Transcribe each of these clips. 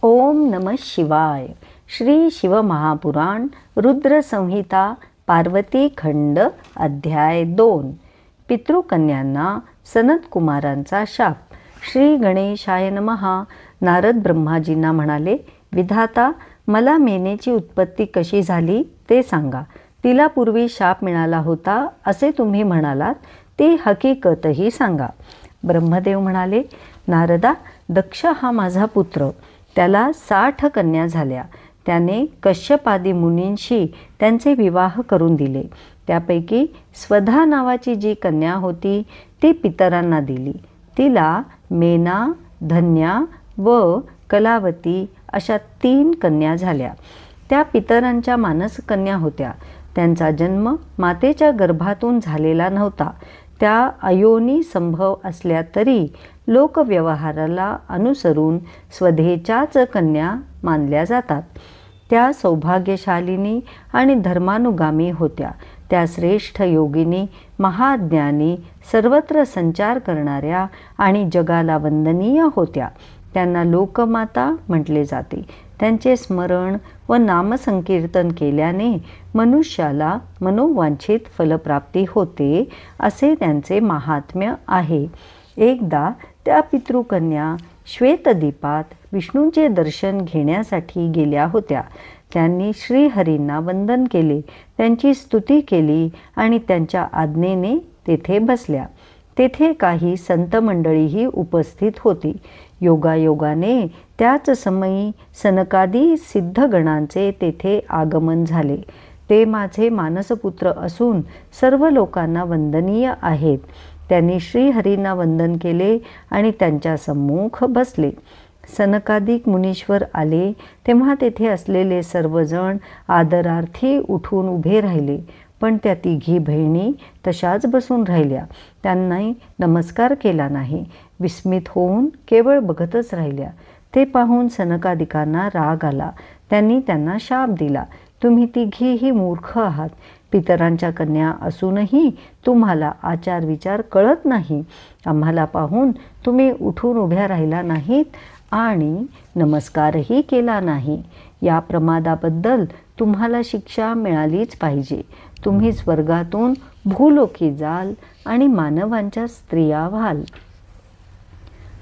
ओम नमः शिवाय. श्री शिवमहापुराण रुद्रसंहिता पार्वती खंड अध्याय 2. पितृकन्यांना सनतकुमारांचा शाप. श्री गणेशाय नमः. नारद ब्रह्माजींना म्हणाले, विधाता, मला मेनेची उत्पत्ती कशी झाली ते सांगा. तिला पूर्वी शाप मिळाला होता असे तुम्ही म्हणालात, ती हकीकतही सांगा. ब्रह्मदेव म्हणाले, नारदा, दक्ष हा माझा पुत्र. त्याला 60 कन्या झाल्या. त्याने कश्यपादी मुनींशी त्यांचे विवाह करून दिले. त्यापैकी स्वधा नावाची जी कन्या होती ती पितरांना दिली. तिला मेना, धन्या व कलावती अशा 3 कन्या झाल्या. त्या पितरांच्या मानसकन्या होत्या. त्यांचा जन्म मातेच्या गर्भातून झालेला नव्हता. त्या अयोनी संभव असल्या तरी लोकव्यवहाराला अनुसरून स्वधेच्याच कन्या मानल्या जातात. त्या सौभाग्यशालिनी आणि धर्मानुगामी होत्या. त्या श्रेष्ठ योगिनी, महाज्ञानी, सर्वत्र संचार करणाऱ्या आणि जगाला वंदनीय होत्या. त्यांना लोकमाता म्हटले जाते. त्यांचे स्मरण व नामसंकीर्तन केल्याने मनुष्याला मनोवांछित फलप्राप्ती होते असे त्यांचे महात्म्य आहे. एकदा त्या पितृकन्या श्वेतदीपात विष्णूंचे दर्शन घेण्यासाठी गेल्या होत्या. त्यांनी श्रीहरींना वंदन केले, त्यांची स्तुती केली आणि त्यांच्या आज्ञेने तेथे बसल्या. तेथे काही संत मंडळीही उपस्थित होती. योगायोगाने त्याच समयी सनकादी सिद्धगणांचे तेथे आगमन झाले. ते माझे मानसपुत्र असून सर्व लोकांना वंदनीय आहेत. त्यांनी श्रीहरींना वंदन केले आणि त्यांच्या सम्मुख बसले. सनकादिक मुनीश्वर आले तेव्हा तेथे असलेले सर्वजण आदरार्थी उठून उभे राहिले. पण त्या 3 बहिणी तशाच बसून राहिल्या. त्यांनी नमस्कार केला नाही. विस्मित होऊन केवळ बघतच राहिल्या. ते पाहून सनकादिकांना राग आला. त्यांनी त्यांना शाप दिला, तुम्ही 3ही मूर्ख आहात. पितरांच्या कन्या असूनही तुम्हाला आचार विचार कळत नाही. आम्हाला पाहून तुम्ही उठून उभ्या राहिला नाहीत आणि नमस्कारही केला नाही. या प्रमादाबद्दल तुम्हाला शिक्षा मिळालीच पाहिजे. तुम्ही स्वर्गातून भूलोकी जाल आणि मानवांच्या स्त्रिया व्हाल.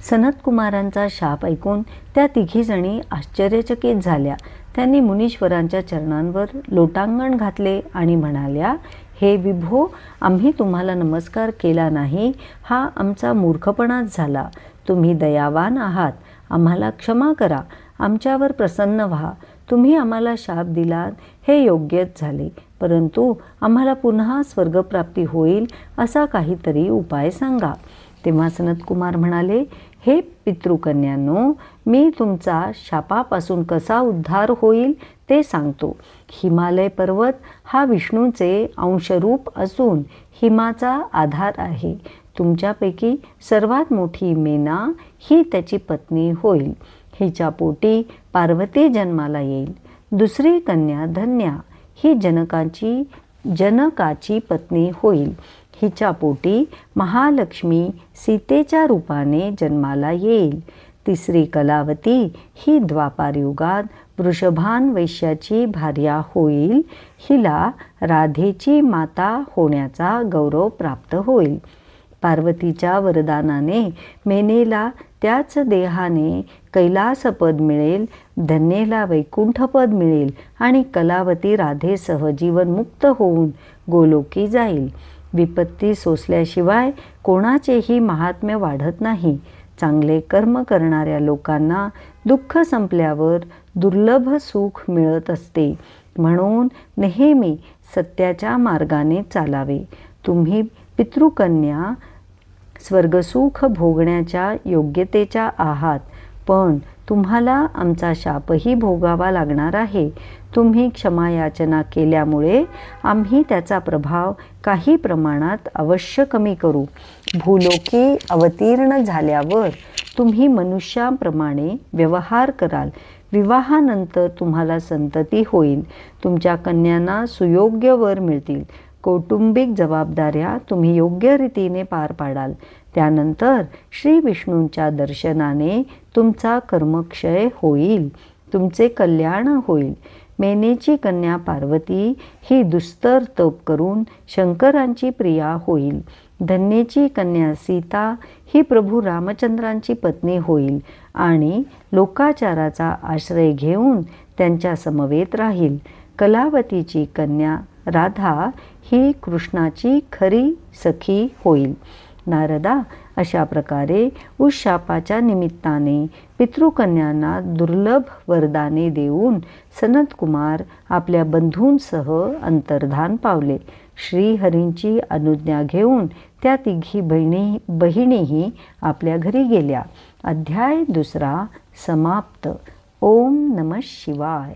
सनतकुमारांचा शाप ऐकून त्या 3 जणी आश्चर्यचकित झाल्या. त्यांनी मुनीश्वरांच्या चरणांवर लोटांगण घातले आणि म्हणाल्या, हे विभो, आम्ही तुम्हाला नमस्कार केला नाही हा आमचा मूर्खपणाच झाला. तुम्ही दयावान आहात. आम्हाला क्षमा करा. आमच्यावर प्रसन्न व्हा. तुम्ही आम्हाला शाप दिलात हे योग्यच झाले, परंतु आम्हाला पुन्हा स्वर्गप्राप्ती होईल असा काहीतरी उपाय सांगा. तेव्हा सनतकुमार म्हणाले, हे पितृकन्यांनो, मी तुमचा शापापासून कसा उद्धार होईल ते सांगतो. हिमालय पर्वत हा विष्णूचे अंशरूप असून हिमाचा आधार आहे. तुमच्यापैकी सर्वात मोठी मेना ही त्याची पत्नी होईल. हिच्या पोटी पार्वती जन्माला येईल. दुसरी कन्या धन्या ही जनकाची पत्नी होईल. हिच्या पोटी महालक्ष्मी सीतेच्या रूपाने जन्माला येईल. तिसरी कलावती ही द्वापारयुगात वृषभान वैश्याची भार्या होईल. हिला राधेची माता होण्याचा गौरव प्राप्त होईल. पार्वतीच्या वरदानाने मेनेला त्याच देहाने कैलासपद मिळेल, धन्येला वैकुंठपद मिळेल आणि कलावती राधेसह जीवनमुक्त होऊन गोलोकी जाईल. विपत्ती सोसल्याशिवाय कोणाचेही महात्म्य वाढत नाही. चांगले कर्म करणाऱ्या लोकांना दुःख संपल्यावर दुर्लभ सुख मिळत असते. म्हणून नेहमी सत्याच्या मार्गाने चालावे. तुम्ही पितृकन्या स्वर्गसुख भोगण्याच्या योग्यतेच्या आहात, पण तुम्हाला आमचा शापही भोगावा लागणार आहे. तुम्ही क्षमायाचना केल्यामुळे आम्ही त्याचा प्रभाव काही प्रमाणात अवश्य कमी करू. भूलोकी अवतीर्ण झाल्यावर तुम्ही मनुष्याप्रमाणे व्यवहार कराल. विवाहानंतर तुम्हाला संतती होईल. तुमच्या कन्यांना सुयोग्य वर मिळतील. कौटुंबिक जबाबदाऱ्या तुम्ही योग्य रीतीने पार पाडाल. त्यानंतर श्री विष्णूंच्या दर्शनाने तुमचा कर्मक्षय होईल, तुमचे कल्याण होईल. मेनेची कन्या पार्वती ही दुस्तर तप करून शंकरांची प्रिया होईल. धन्येची कन्या सीता ही प्रभू रामचंद्रांची पत्नी होईल आणि लोकाचाराचा आश्रय घेऊन त्यांच्या समवेत राहील. कलावतीची कन्या राधा ही कृष्णाची खरी सखी होईल. नारदा, अशा प्रकारे उशापाच्या निमित्ताने पितृकन्यांना दुर्लभ वरदाने देऊन सनतकुमार आपल्या बंधूंसह अंतर्धान पावले. श्रीहरींची अनुज्ञा घेऊन त्या तिघी बहिणीही आपल्या घरी गेल्या. अध्याय 2 समाप्त. ओम नमः शिवाय.